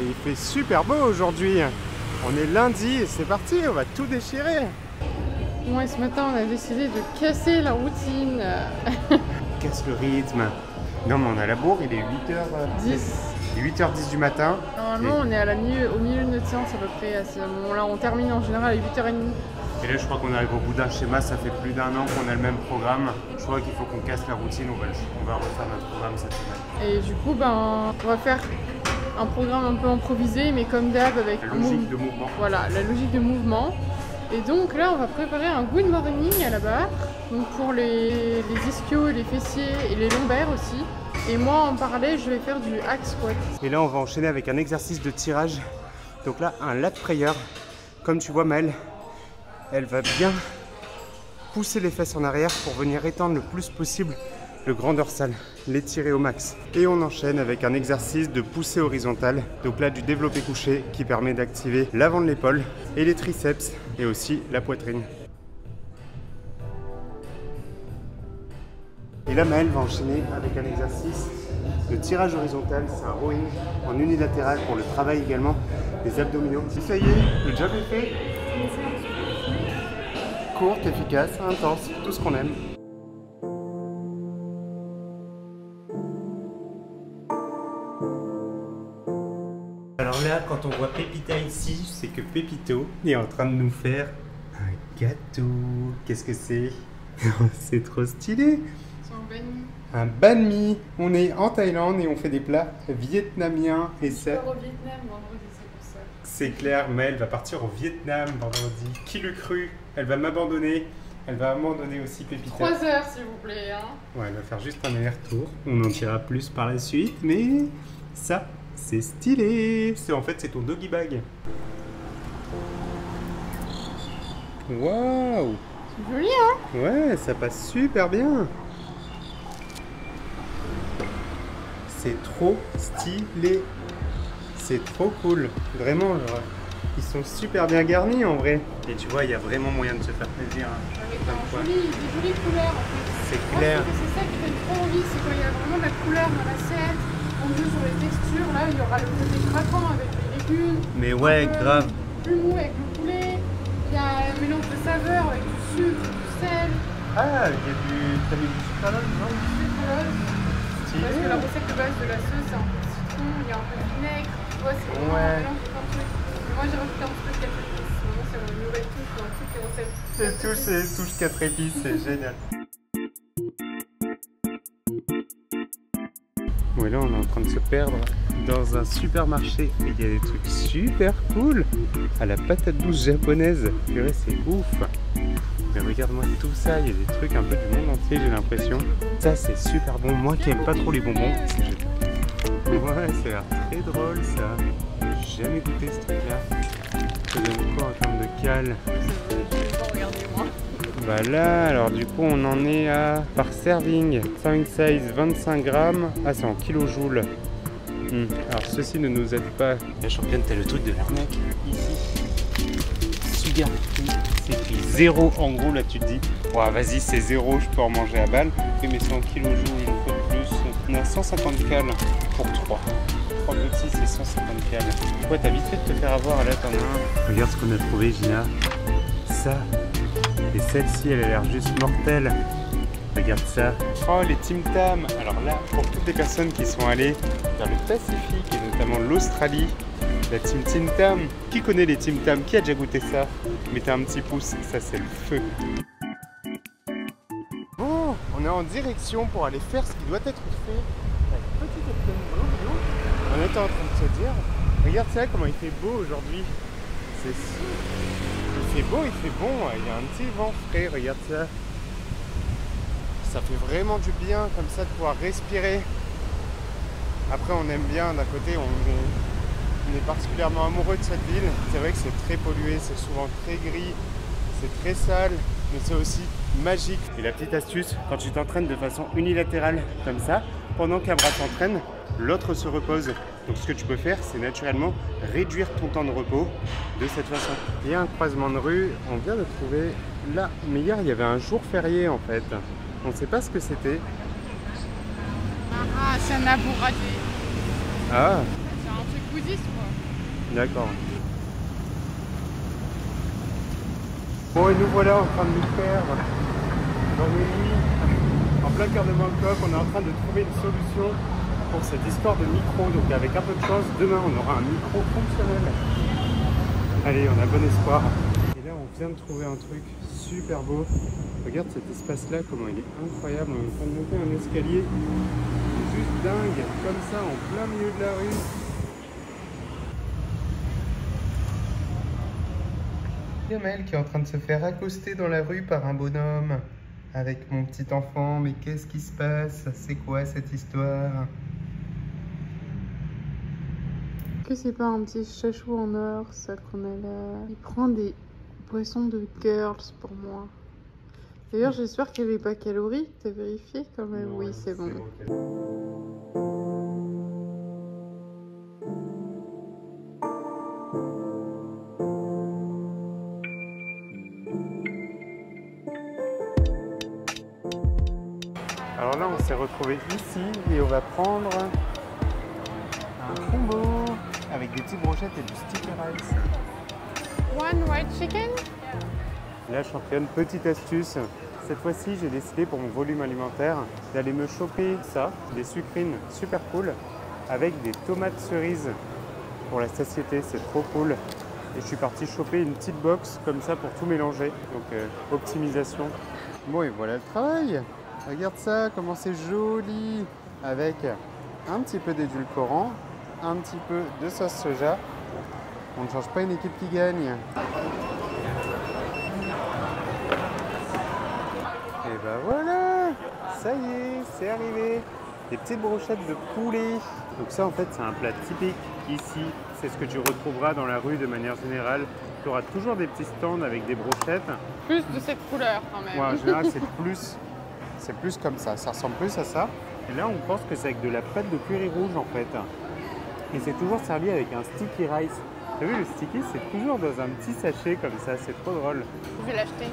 il fait super beau aujourd'hui. On est lundi et c'est parti, on va tout déchirer. Moi, ce matin, on a décidé de casser la routine. Casse le rythme. Non, mais on a la bourre, il est 8h10. 8h10 du matin. Normalement, on est au milieu de notre séance à peu près à ce moment-là. On termine en général à 8h30. Et là, je crois qu'on arrive au bout d'un schéma. Ça fait plus d'un an qu'on a le même programme. Je crois qu'il faut qu'on casse la routine. On va refaire notre programme cette semaine. Et du coup, on va faire un programme un peu improvisé, mais comme d'hab, avec la logique de mouvement. Voilà, la logique de mouvement. Et donc là, on va préparer un good morning à la barre. Donc pour les ischios, les fessiers et les lombaires aussi. Et moi, en parallèle, je vais faire du hack squat. Et là, on va enchaîner avec un exercice de tirage. Donc là, un lat prayer. Comme tu vois, Maëlle, elle va bien pousser les fesses en arrière pour venir étendre le plus possible le grand dorsal, l'étirer au max. Et on enchaîne avec un exercice de poussée horizontale, donc là du développé couché qui permet d'activer l'avant de l'épaule et les triceps et aussi la poitrine. Et là Maëlle va enchaîner avec un exercice de tirage horizontal, c'est un rowing en unilatéral pour le travail également des abdominaux. Et ça y est, le job est fait. Courte, efficace, intense, tout ce qu'on aime. Alors là, quand on voit Pépita ici, c'est que Pépito est en train de nous faire un gâteau. Qu'est-ce que c'est? C'est trop stylé. C'est un banh mi. Un banh mi. On est en Thaïlande et on fait des plats vietnamiens. Et ça, je pars au Vietnam vendredi, c'est pour ça. c'est clair, mais elle va partir au Vietnam vendredi. Qui l'eût cru? Elle va m'abandonner. Elle va abandonner aussi Pépita. 3 heures, s'il vous plaît. Hein. Ouais, elle va faire juste un aller-retour. On en dira plus par la suite, mais ça, c'est stylé. En fait, c'est ton doggy bag. Waouh! C'est joli, hein? Ouais, ça passe super bien. C'est trop stylé. C'est trop cool. Vraiment, genre, ils sont super bien garnis en vrai. Et tu vois, il y a vraiment moyen de se faire plaisir. Hein. Avec des jolies couleurs en fait. C'est clair. C'est ça qui fait trop envie, c'est quand il y a vraiment de la couleur dans l'assiette. On joue sur les textures, là il y aura le côté craquant avec les légumes. Mais ouais, grave. Plus mou avec le poulet. Il y a un mélange de saveurs avec du sucre, du sel. Ah, il y a t'as mis du sucralose, non? Du sucralose. Parce que la recette de base de la sauce, c'est un peu de citron, il y a un peu de vinaigre. Tu vois, c'est vraiment un mélange de plein de trucs. Moi j'ai rajouté un petit peu de 4 épices. Vraiment, c'est mon nouvelle touche dans toutes les recettes. C'est touche 4 épices, c'est génial. Bon, et là on est en train de se perdre dans un supermarché et il y a des trucs super cool à la patate douce japonaise. Purée, c'est ouf. Mais regarde-moi tout ça, il y a des trucs un peu du monde entier, j'ai l'impression. Ça c'est super bon. Moi qui aime pas trop les bonbons, c'est génial. Ouais, ça a l'air très drôle ça. J'ai jamais goûté ce truc là. Ça donne quoi en termes de cale? Regardez-moi. Bah là, alors du coup on en est à par serving, serving size 25 grammes. Ah, c'est en kilojoules. Alors ceci ne nous aide pas. La championne, t'as le truc de l'arnaque ici. Sugar free, c'est écrit 0 en gros. Là tu te dis, ouais, vas-y, c'est 0, je peux en manger à balle. Oui, mais c'est en kilojoules une fois de plus. On a 150 cales pour 3. 3 petits, c'est 150 cales. Ouais, t'as vite fait de te faire avoir, là t'en as un. Regarde ce qu'on a trouvé, Gina. Ça. Et celle-ci, elle a l'air juste mortelle. Regarde ça. Oh, les Tim Tam. Alors là, pour toutes les personnes qui sont allées vers le Pacifique et notamment l'Australie, la Tim Tam. Qui connaît les Tim Tam? Qui a déjà goûté ça? Mettez un petit pouce, ça c'est le feu. Bon, on est en direction pour aller faire ce qui doit être fait. La petite Blue. On était en train de se dire, regarde ça, comment il fait beau aujourd'hui. Il fait beau, il fait bon, il y a un petit vent frais, regarde ça. Ça fait vraiment du bien comme ça de pouvoir respirer. Après on aime bien, d'un côté on est particulièrement amoureux de cette ville. C'est vrai que c'est très pollué, c'est souvent très gris, c'est très sale, mais c'est aussi magique. Et la petite astuce, quand tu t'entraînes de façon unilatérale comme ça, pendant qu'un bras s'entraîne, l'autre se repose. Donc ce que tu peux faire, c'est naturellement réduire ton temps de repos de cette façon. Il y a un croisement de rue, on vient de trouver là, mais hier il y avait un jour férié en fait. On ne sait pas ce que c'était. Ah, c'est un abouragé. Ah, C'est un truc goodies quoi. D'accord. Bon, et nous voilà en train de nous perdre dans les nuits, en plein cœur de Bangkok. On est en train de trouver une solution pour cette histoire de micro. Donc avec un peu de chance, demain on aura un micro fonctionnel. Allez, on a bon espoir. Et là on vient de trouver un truc super beau. Regarde cet espace-là, comment il est incroyable. On est en train de monter un escalier. C'est juste dingue, comme ça, en plein milieu de la rue. Kamel qui est en train de se faire accoster dans la rue par un bonhomme avec mon petit enfant. Mais qu'est-ce qui se passe? C'est quoi cette histoire? Que c'est pas un petit chachou en or ça qu'on a là? Il prend des boissons de girls pour moi. D'ailleurs j'espère qu'il n'y avait pas calories. T'as vérifié quand même? Oui c'est bon. Alors là, on s'est retrouvé ici et on va prendre un combo avec des petites brochettes et du sticky rice. One white chicken? La championne, petite astuce. Cette fois-ci, j'ai décidé pour mon volume alimentaire d'aller me choper ça, des sucrines super cool, avec des tomates cerises pour la satiété. C'est trop cool. Et je suis parti choper une petite box comme ça pour tout mélanger. Donc optimisation. Bon et voilà le travail. Regarde ça, comment c'est joli, avec un petit peu d'édulcorant, un petit peu de sauce soja. On ne change pas une équipe qui gagne. Et ben voilà, ça y est, c'est arrivé. Des petites brochettes de poulet. Donc ça en fait c'est un plat typique ici. C'est ce que tu retrouveras dans la rue de manière générale. Tu auras toujours des petits stands avec des brochettes. Plus de cette couleur quand même. Ouais, en général c'est plus comme ça ressemble plus à ça. Et là, on pense que c'est avec de la pâte de curry rouge en fait. Et c'est toujours servi avec un sticky rice. T'as vu, le sticky, c'est toujours dans un petit sachet comme ça, c'est trop drôle. Je vais l'acheter.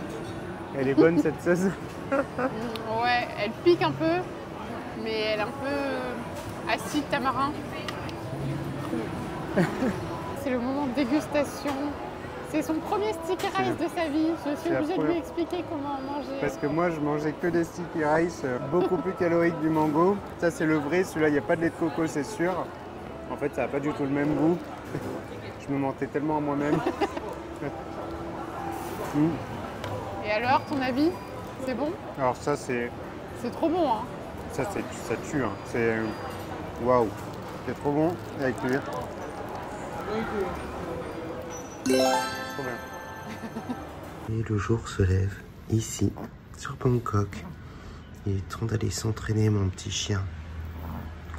Elle est bonne cette sauce. Ouais, elle pique un peu, mais elle est un peu acide tamarin. C'est le moment de dégustation. C'est son premier sticky rice de sa vie. Je suis obligée de lui expliquer comment manger. Parce que moi, je mangeais que des sticky rice, beaucoup plus caloriques du mango. Ça, c'est le vrai. Celui-là, il n'y a pas de lait de coco, c'est sûr. En fait, ça n'a pas du tout le même goût. Je me mentais tellement à moi-même. Et alors, ton avis? C'est bon? Alors ça, c'est... C'est trop bon, hein? Ça tue, hein. C'est... Waouh! C'est trop bon avec lui. Trop bien. Et le jour se lève ici, sur Bangkok. Il est temps d'aller s'entraîner, mon petit chien.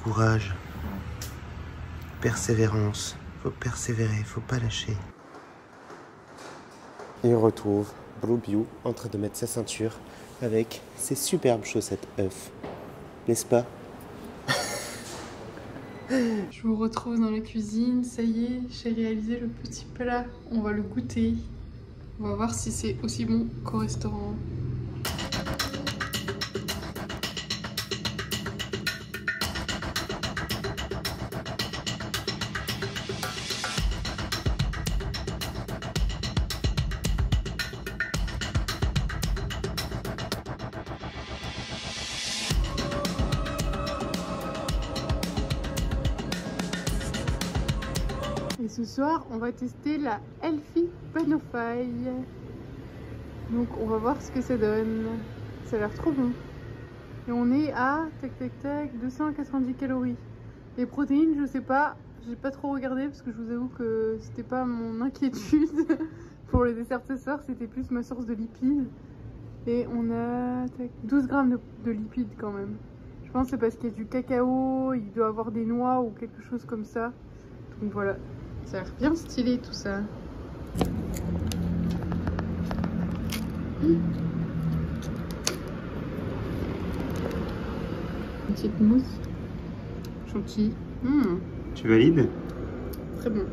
Courage, persévérance. Faut persévérer, faut pas lâcher. Et on retrouve Blue Bio en train de mettre sa ceinture avec ses superbes chaussettes œufs. N'est-ce pas? Je vous retrouve dans la cuisine, ça y est, j'ai réalisé le petit plat, on va le goûter. On va voir si c'est aussi bon qu'au restaurant. Et ce soir, on va tester la Healthy Panophy. Donc on va voir ce que ça donne. Ça a l'air trop bon. Et on est à, tac tac tac, 290 calories. Les protéines, je sais pas, j'ai pas trop regardé parce que je vous avoue que c'était pas mon inquiétude. Pour le dessert ce soir, c'était plus ma source de lipides. Et on a tac, 12 grammes de lipides quand même. Je pense que c'est parce qu'il y a du cacao, il doit avoir des noix ou quelque chose comme ça. Donc voilà. Ça a l'air bien stylé tout ça. Une petite mousse. Chantilly. Tu valides? Très bon.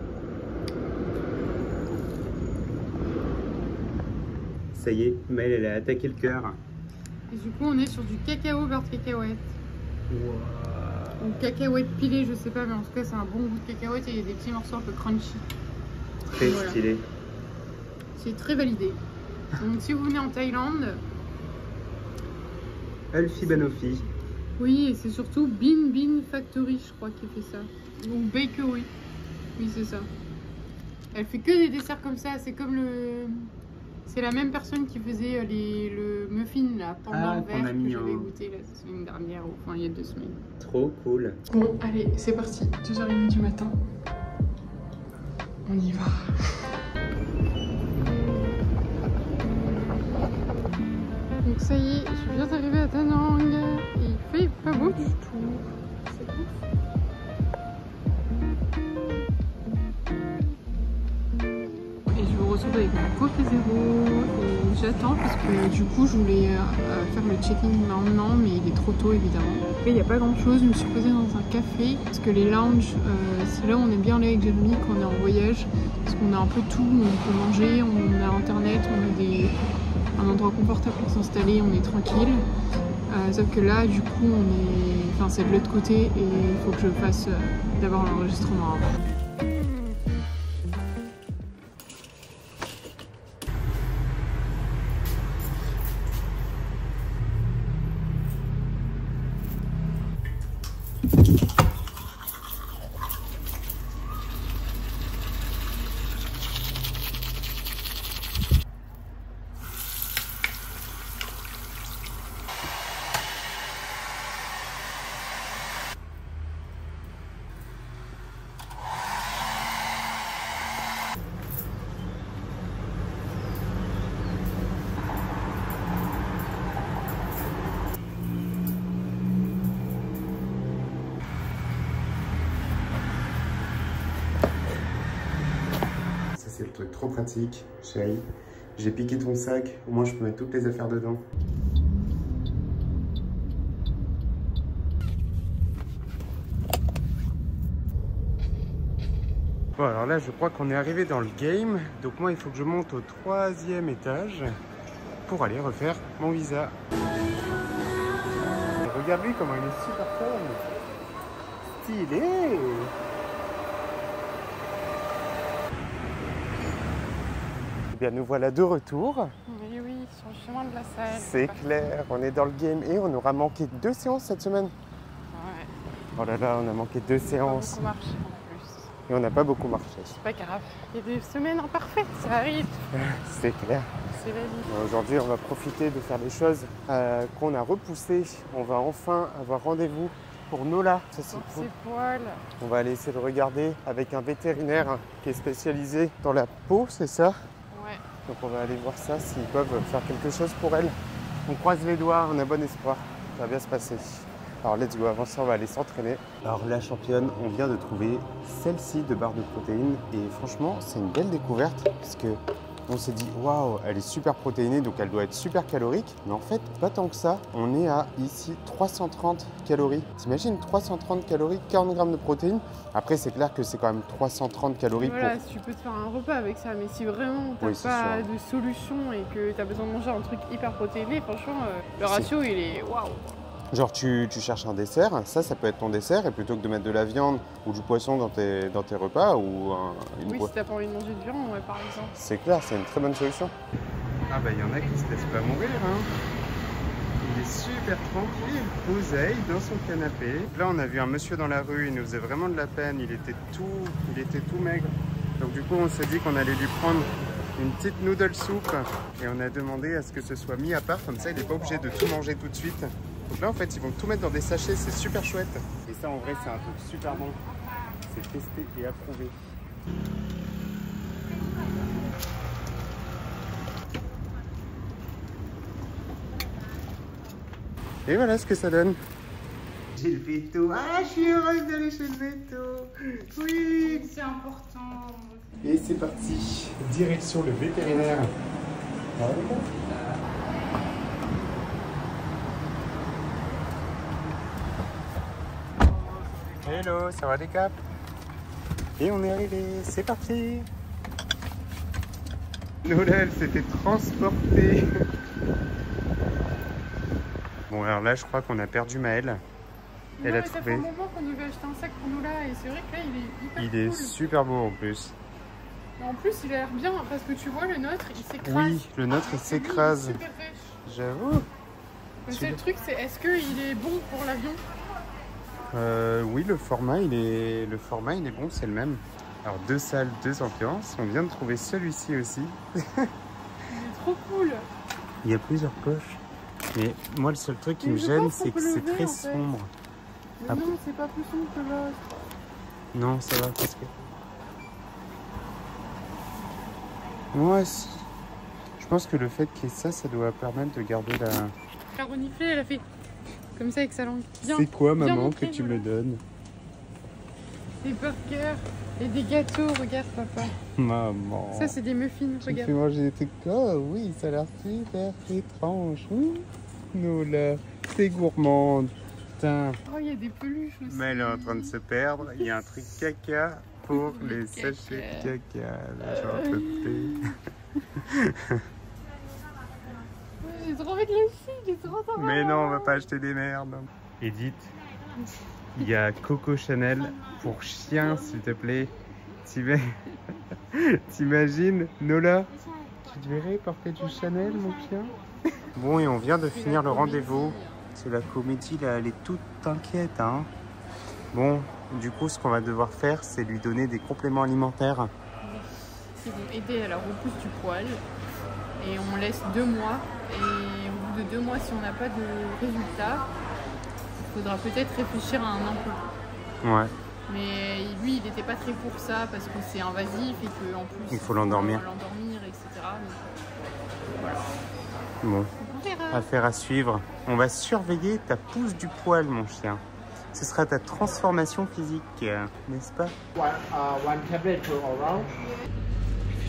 Ça y est, Maëlle, elle a attaqué le cœur. Et du coup, on est sur du cacao beurre de cacahuète. Wow. Ou cacahuètes pilées, je sais pas, mais en tout cas c'est un bon goût de cacahuètes et il y a des petits morceaux un peu crunchy. Très voilà. stylé. C'est très validé. Donc si vous venez en Thaïlande... Elfie Banoffee. Oui, et c'est surtout Bean Bean Factory, je crois, qui fait ça. Ou Bakery. Oui, c'est ça. Elle fait que des desserts comme ça. C'est comme le... C'est la même personne qui faisait le muffin, là, pendant vert, que j'avais goûté la semaine dernière, ou enfin il y a 2 semaines. Trop cool. Bon, allez, c'est parti. 2h30 du matin. On y va. Donc ça y est, je viens d'arriver à Da Nang et il fait pas beau du tout. C'est ouf. Et je vous retrouve avec mon coffee zéro et j'attends parce que du coup je voulais faire le check-in maintenant mais il est trop tôt évidemment. Après il n'y a pas grand chose, je me suis posée dans un café parce que les lounges, c'est là où on est bien allé avec Jérémy quand on est en voyage parce qu'on a un peu tout, on peut manger, on a internet, on a un endroit confortable pour s'installer, on est tranquille. Sauf que là du coup c'est de l'autre côté et il faut que je fasse d'abord l'enregistrement avant. C'est le truc trop pratique, chérie. J'ai piqué ton sac, au moins je peux mettre toutes les affaires dedans. Bon alors là je crois qu'on est arrivé dans le game. Donc moi il faut que je monte au 3e étage pour aller refaire mon visa. Et regarde lui comment il est super fun. Stylé. Bien, nous voilà de retour. Oui, oui, sur le chemin de la salle. C'est clair, on est dans le game et on aura manqué 2 séances cette semaine. Ouais. Oh là là, on a manqué 2 séances. On a beaucoup marché en plus. Et on n'a pas beaucoup marché. C'est pas grave. Il y a des semaines imparfaites, ça arrive. C'est clair. C'est la vie. Aujourd'hui, on va profiter de faire des choses qu'on a repoussées. On va enfin avoir rendez-vous pour Nola. Ça, c'est Pour cool. ses poils. On va aller essayer de regarder avec un vétérinaire qui est spécialisé dans la peau, c'est ça? Ouais. Donc on va aller voir ça, s'ils peuvent faire quelque chose pour elle. On croise les doigts, on a bon espoir. Ça va bien se passer. Alors let's go, avant ça on va aller s'entraîner. Alors la championne, on vient de trouver celle-ci de barre de protéines. Et franchement, c'est une belle découverte parce que on s'est dit, waouh, elle est super protéinée, donc elle doit être super calorique. Mais en fait, pas tant que ça. On est à, ici, 330 calories. T'imagines, 330 calories, 40 grammes de protéines. Après, c'est clair que c'est quand même 330 calories Voilà, pour... tu peux te faire un repas avec ça, mais si vraiment t'as Oui, c'est pas sûr. de solution et que t'as besoin de manger un truc hyper protéiné, franchement, le ratio il est waouh. Genre tu cherches un dessert, ça peut être ton dessert, et plutôt que de mettre de la viande ou du poisson dans tes repas ou Oui, si t'as pas envie de manger de viande, ouais, par exemple. C'est clair, c'est une très bonne solution. Ah bah il y en a qui se laissent pas mourir, hein. Il est super tranquille, posé dans son canapé. Là on a vu un monsieur dans la rue, il nous faisait vraiment de la peine, il était tout maigre. Donc du coup on s'est dit qu'on allait lui prendre une petite noodle soup et on a demandé à ce que ce soit mis à part, comme ça il n'est pas obligé de tout manger tout de suite. Donc là en fait ils vont tout mettre dans des sachets, c'est super chouette. Et ça en vrai c'est un truc super bon, c'est testé et approuvé. Et voilà ce que ça donne. J'ai le veto. Ah, je suis heureuse d'aller chez le veto. Oui. C'est important. Et c'est parti. Direction le vétérinaire. Hello, ça va les caps? Et on est arrivé. C'est parti. Nola, elle s'était transportée. Bon alors là je crois qu'on a perdu Maëlle. Elle non, a mais ça fait trouvé. un moment qu'on devait acheter un sac pour nous là et c'est vrai que là il est hyper Il est cool. super beau en plus. Et en plus il a l'air bien parce que tu vois le nôtre il s'écrase. Oui, le nôtre il Alors que lui, s'écrase. il est super rêche. J'avoue. Le seul truc c'est est-ce qu'il est bon pour l'avion? Oui, le format il est bon, c'est le même. Alors 2 salles, 2 ambiances. On vient de trouver celui-ci aussi. Il est trop cool. Il y a plusieurs poches. Mais moi le seul truc qui Mais me je gêne pense qu'on c'est peut que c'est lever, très en fait. sombre. Mais Après- non, c'est pas plus sombre que l'autre. Non, ça va parce que... Moi, je pense que le fait qu'il y ait ça doit permettre de garder la... Elle a reniflé, elle a fait comme ça avec sa langue. Viens, C'est quoi viens maman montrer, que tu voilà. me donnes? Des burgers et des gâteaux, regarde papa. Maman. Ça c'est des muffins, Tu me regarde. fais manger des trucs. Oh oui, ça a l'air super étrange. Nola, c'est gourmande. Putain. Oh, il y a des peluches aussi. Mais elle est en train de se perdre. Il y a un truc caca pour Le les caca. sachets caca. Là, j'en peux plus. J'ai trop envie de le chier, j'ai trop envie. Mais non, on va pas acheter des merdes. Edith, il y a Coco Chanel pour chien, s'il te plaît. T'imagines, Nola, tu devrais porter du Chanel, mon chien? Bon, et on vient de finir le rendez-vous. C'est la comédie, là, elle est toute inquiète, hein. Bon, du coup, ce qu'on va devoir faire, c'est lui donner des compléments alimentaires. Qui vont aider à la repousse du poil. Et on laisse 2 mois. Et au bout de 2 mois, si on n'a pas de résultat, il faudra peut-être réfléchir à un implant. Ouais, Mais lui, il n'était pas très pour ça parce que c'est invasif et qu'en plus, il faut l'endormir. L'endormir, etc. Donc, voilà. Bon, On verra. affaire à suivre. On va surveiller ta pousse du poil, mon chien. Ce sera ta transformation physique, n'est-ce pas? One tablet per oral.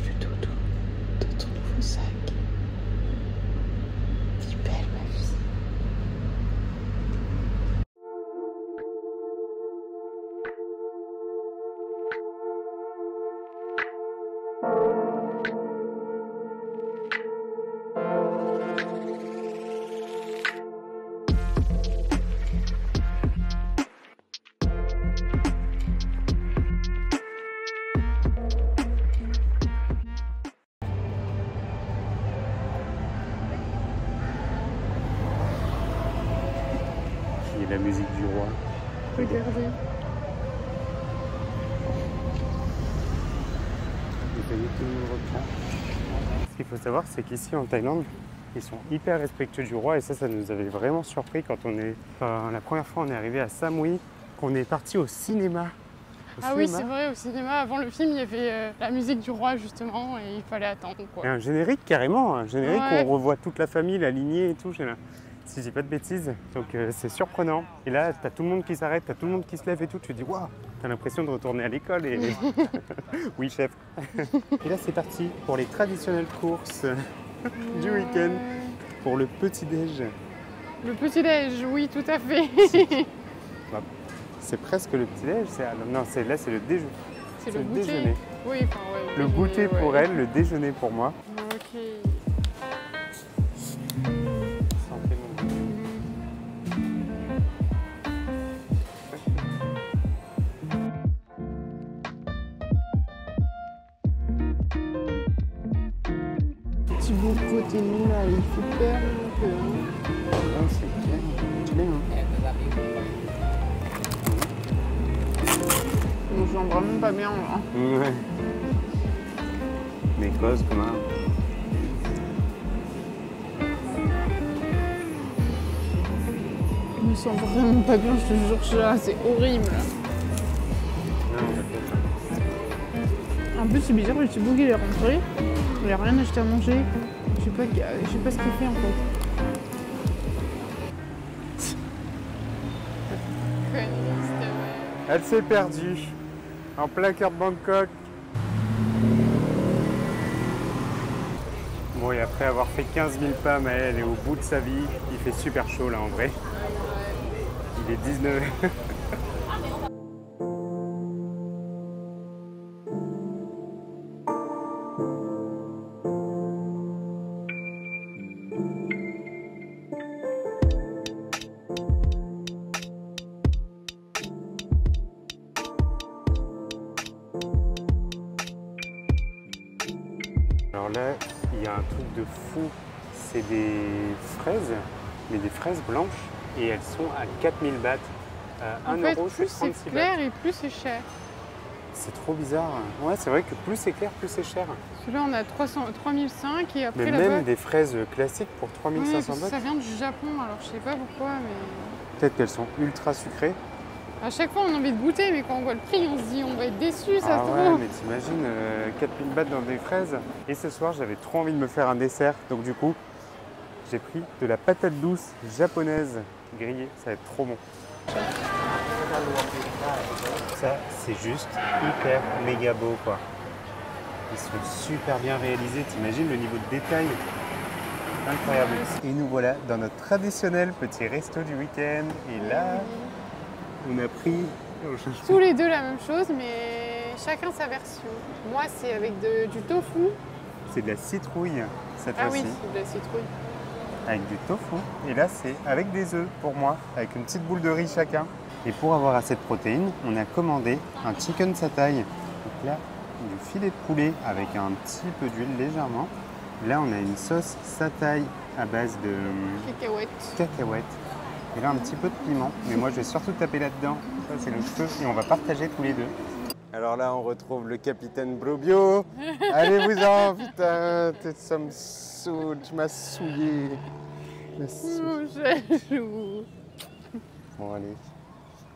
Le dodo de ton nouveau sac. T'es belle, ma fille. Qui est la musique du roi. Regardez. Ce qu'il faut savoir, c'est qu'ici en Thaïlande, ils sont hyper respectueux du roi et ça nous avait vraiment surpris quand la première fois on est arrivé à Samui, qu'on est parti au cinéma. Ah oui, c'est vrai, au cinéma, avant le film, il y avait la musique du roi, justement, et il fallait attendre, quoi. Et un générique carrément, un générique Ouais. où on revoit toute la famille, la lignée et tout. Si je dis pas de bêtises, donc c'est surprenant. Et là, t'as tout le monde qui s'arrête, t'as tout le monde qui se lève et tout. Tu te dis, waouh, t'as l'impression de retourner à l'école et. Oui, chef. Et là, c'est parti pour les traditionnelles courses du week-end pour le petit-déj. Le petit-déj, oui, tout à fait. C'est presque le petit-déj, non, là, c'est le déjeuner. C'est le le goûter. déjeuner. Oui, enfin, ouais. Le goûter pour ouais. elle, le déjeuner pour moi. Ok. Santé, mon Dieu. Petit bout de côté nous là, il fait peur un peu. Ah, c'est clair. Tu l'aimes, hein? Je me sens vraiment pas bien là. Ouais. Mais cause comment? Je me sens vraiment pas bien, je te jure, je suis là, c'est horrible. En plus, c'est bizarre, le petit bouc il est rentré, il a rien acheté à manger. Je sais pas ce qu'il fait en fait. Elle s'est perdue en plein cœur de Bangkok. Bon, et après avoir fait 15 000 pas, mais elle est au bout de sa vie. Il fait super chaud là en vrai. Il est 19. Alors là, il y a un truc de fou. C'est des fraises, mais des fraises blanches. Et elles sont à 4000 bahts. En 1 fait, euro, plus c'est 36 c'est clair bahts. et plus c'est cher. C'est trop bizarre. Ouais, c'est vrai que plus c'est clair, plus c'est cher. Celui-là, on a 3005 et après Mais là-bas... même des fraises classiques pour Oui, 3500 parce que bahts. ça vient du Japon, alors je sais pas pourquoi, mais... Peut-être qu'elles sont ultra sucrées. À chaque fois, on a envie de goûter, mais quand on voit le prix, on se dit on va être déçu, ça Ah se ouais, trouve. mais t'imagines 4000 bahts dans des fraises. Et ce soir, j'avais trop envie de me faire un dessert. Donc du coup, j'ai pris de la patate douce japonaise grillée. Ça va être trop bon. Ça, c'est juste hyper méga beau, quoi. Ils sont super bien réalisés. T'imagines le niveau de détail? Incroyable. Et nous voilà dans notre traditionnel petit resto du week-end. Et là, on a pris... Tous les deux la même chose, mais chacun sa version. Moi, c'est avec du tofu. C'est de la citrouille cette Ah fois-ci. oui, c'est de la citrouille. Avec du tofu. Et là, c'est avec des œufs pour moi, avec une petite boule de riz chacun. Et pour avoir assez de protéines, on a commandé un chicken satay. Donc là, du filet de poulet avec un petit peu d'huile légèrement. Là, on a une sauce satay à base de cacahuètes. Et là, un petit peu de piment. Mais moi, je vais surtout taper là-dedans. Ça, c'est le feu. Et on va partager tous les deux. Alors là, on retrouve le capitaine Brobio. Allez-vous-en, putain. Ça me saoule. Tu m'as souillé. Bon, allez.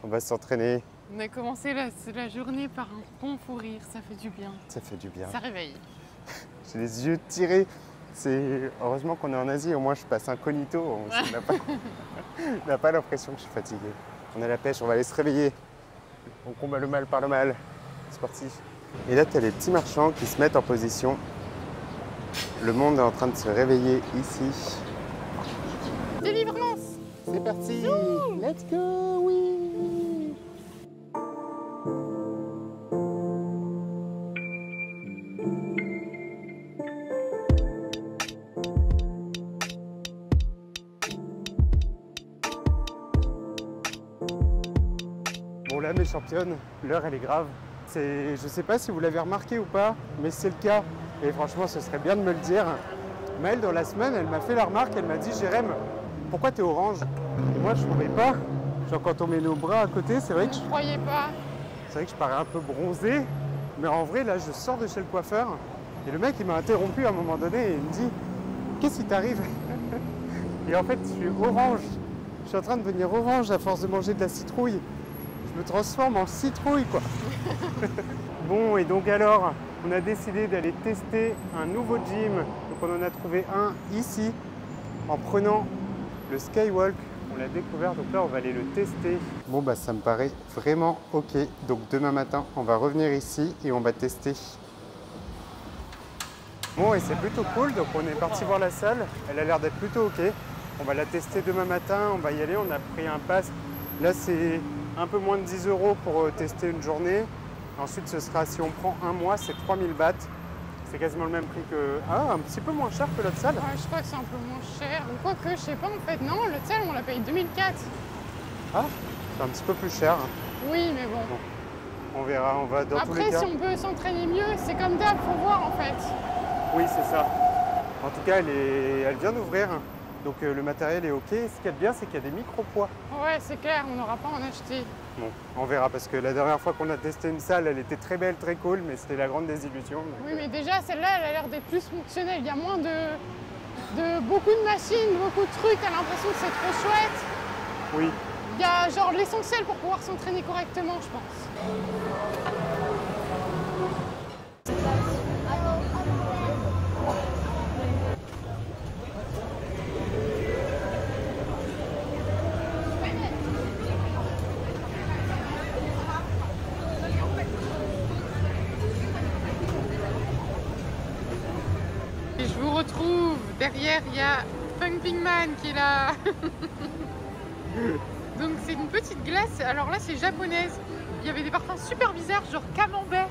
On va s'entraîner. On a commencé la journée par un bon fou rire, ça fait du bien. Ça fait du bien. Ça réveille. J'ai les yeux tirés. Heureusement qu'on est en Asie, au moins je passe incognito. On n'a pas l'impression que je suis fatigué. On a la pêche, on va aller se réveiller. On combat le mal par le mal. C'est parti. Et là, tu as les petits marchands qui se mettent en position. Le monde est en train de se réveiller ici. Délivrance! C'est parti! Let's go! Oui! Bon là mes championnes, l'heure elle est grave. Je sais pas si vous l'avez remarqué ou pas, mais c'est le cas. Et franchement ce serait bien de me le dire. Maëlle dans la semaine, elle m'a fait la remarque, elle m'a dit Jérém, pourquoi t'es orange? Et moi je trouvais pas. Genre quand on met nos bras à côté, c'est vrai que Je croyais pas. c'est vrai que je parais un peu bronzé. Mais en vrai là je sors de chez le coiffeur et le mec il m'a interrompu à un moment donné et il me dit qu'est-ce qui t'arrive? Et en fait je suis orange. Je suis en train de devenir orange à force de manger de la citrouille. Je me transforme en citrouille quoi. Bon et donc alors on a décidé d'aller tester un nouveau gym. Donc on en a trouvé un ici en prenant le Skywalk. On l'a découvert donc là on va aller le tester. Bon bah ça me paraît vraiment ok. Donc demain matin on va revenir ici et on va tester. Bon et c'est plutôt cool donc on est parti voir la salle. Elle a l'air d'être plutôt ok. On va la tester demain matin, on va y aller, on a pris un pass. Là c'est un peu moins de 10 € pour tester une journée. Ensuite ce sera, si on prend un mois, c'est 3000 bahts. C'est quasiment le même prix que... Ah, un petit peu moins cher que l'autre salle. Ouais, je crois que c'est un peu moins cher. Ou quoi que, je sais pas en fait. Non, l'autre salle, on l'a payé 2004. Ah, c'est un petit peu plus cher. Oui, mais bon. On verra, on va dans tous les Après, cas. si on peut s'entraîner mieux, c'est comme d'hab, faut voir en fait. Oui, c'est ça. En tout cas, elle vient d'ouvrir. Donc le matériel est ok. Ce qu'il y a de bien, c'est qu'il y a des micro-poids. Ouais, c'est clair, on n'aura pas à en acheter. Bon, on verra parce que la dernière fois qu'on a testé une salle, elle était très belle, très cool, mais c'était la grande désillusion. Donc, Oui, mais déjà, celle-là, elle a l'air d'être plus fonctionnelle. Il y a moins de beaucoup de machines, beaucoup de trucs. T'as l'impression que c'est trop chouette. oui. Il y a genre l'essentiel pour pouvoir s'entraîner correctement, je pense. Et je vous retrouve. Derrière, il y a Pumping Man qui est là. Donc c'est une petite glace. Alors là, c'est japonaise. Il y avait des parfums super bizarres, genre camembert.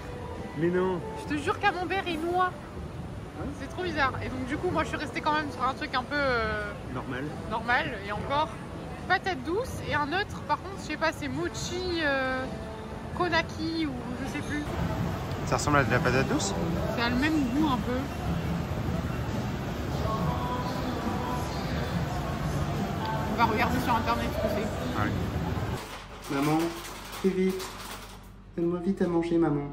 Mais non. Je te jure, camembert et noix. C'est trop bizarre. Et donc du coup, moi, je suis restée quand même sur un truc un peu Normal. normal. Et encore, patate douce et un autre. Par contre, je sais pas, c'est mochi konaki ou je sais plus. Ça ressemble à de la patate douce? Ça a le même goût un peu. va regarder sur internet ce que c'est. Ouais. Maman, fais vite. Donne-moi vite à manger, maman.